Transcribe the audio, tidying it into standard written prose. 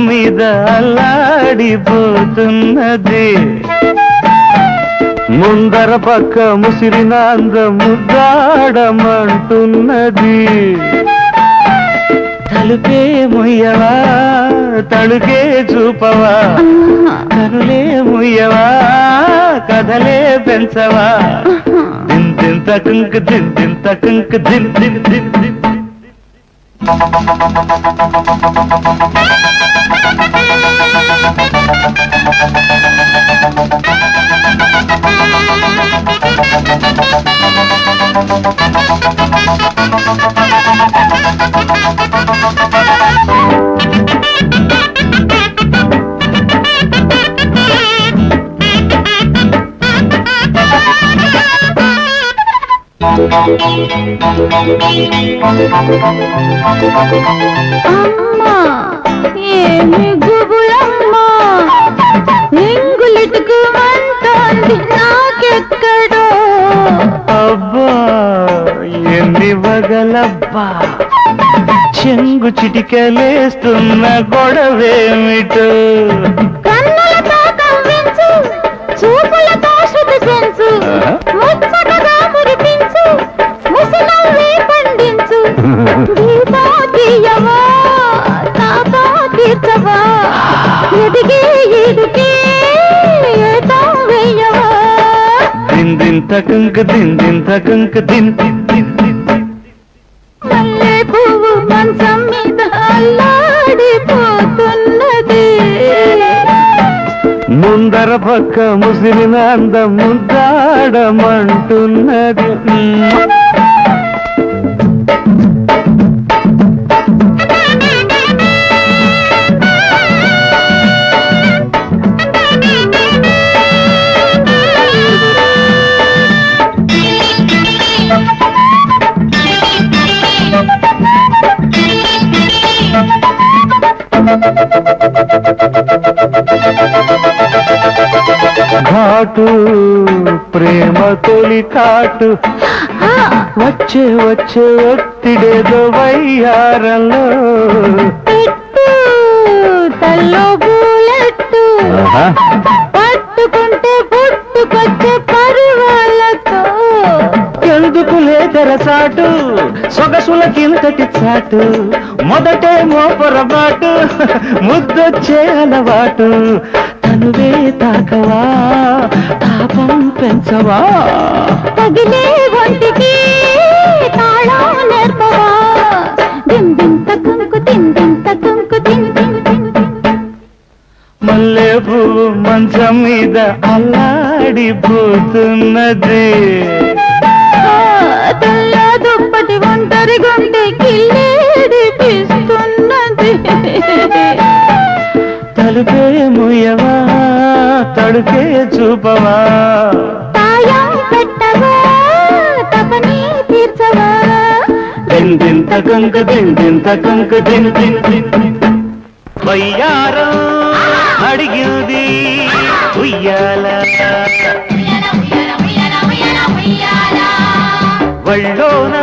మీద అల్లాడిపోతున్నది ముందర పక్క ముసిరిన అందం ముద్దాడమంటున్నది తలుపే ముయ్యవా తలుకే చూపవా కనులే ముయ్యవా కథలే పెంచవా దిన్ దిన్ తకంక్ దిన్ దిన్ తకంక్ దిన్ దిన్ దిన్ దిన్ అమ్మా ఏమి గుబులమ్మా నింగులిటుకు అంటోంది నాకెక్కడో అబ్బా ఎన్ని వగలబ్బా చెంగు చిటికలేస్తున్న గొడవేమిటో కన్నులతో కవ్వించు చూపులతో శృతి సెంచు ముచ్చటగా మురిపించు ముసలవ్వే పండించు గీతా తీయవా తాతా తీర్చవా ఎదిగే ఎదుకే ఏతా వేయవా దిన్ దిన్ తకంక్ దిన్ దిన్ తకంక్ దిన్ దిన్ దిన్ దిన్ మల్లె పువ్వు మంచం మీద అల్లాడిపోతున్నది ముందర పక్క ముసిరిన అందం ముద్దాడమంటున్నది ఘాటు ప్రేమ తొలి కాటు వచ్చే వచ్చే ఒత్తిడేదో వయ్యారంలో పెట్టు తల్లో పూలెట్టు పట్టుకుంటే పుట్టుకొచ్చే పరువాలతో ఎందుకు లేదరసాటు సొగసులకింతటి చాటు మొదటే మోపరబాటు ముద్దొచ్చే అలవాటు తనువే తాకవా తాపం పెంచవా తగిలే ఒంటికి తాళం నేర్పవా దిన్ దిన్ తకుంకు దిన్ దిన్ తకుంకు దిన్ దిన్ దిన్ మల్లె పువ్వు మంచం మీద అల్లాడిపోతున్నది తెల్ల దుప్పటి ఒంటరి గుండె కిల్లేడిపిస్తున్నది తలుపే ముయ్యవా తడుకే చూపవా తాయం పెట్టవా తపని తీర్చవా దిన్ దిన్ తకంక దిన్ దిన్ తకంక దిన్ దిన్ దిన్ వయ్యారం అడిగింది ఉయ్యాల వళ్ళోనా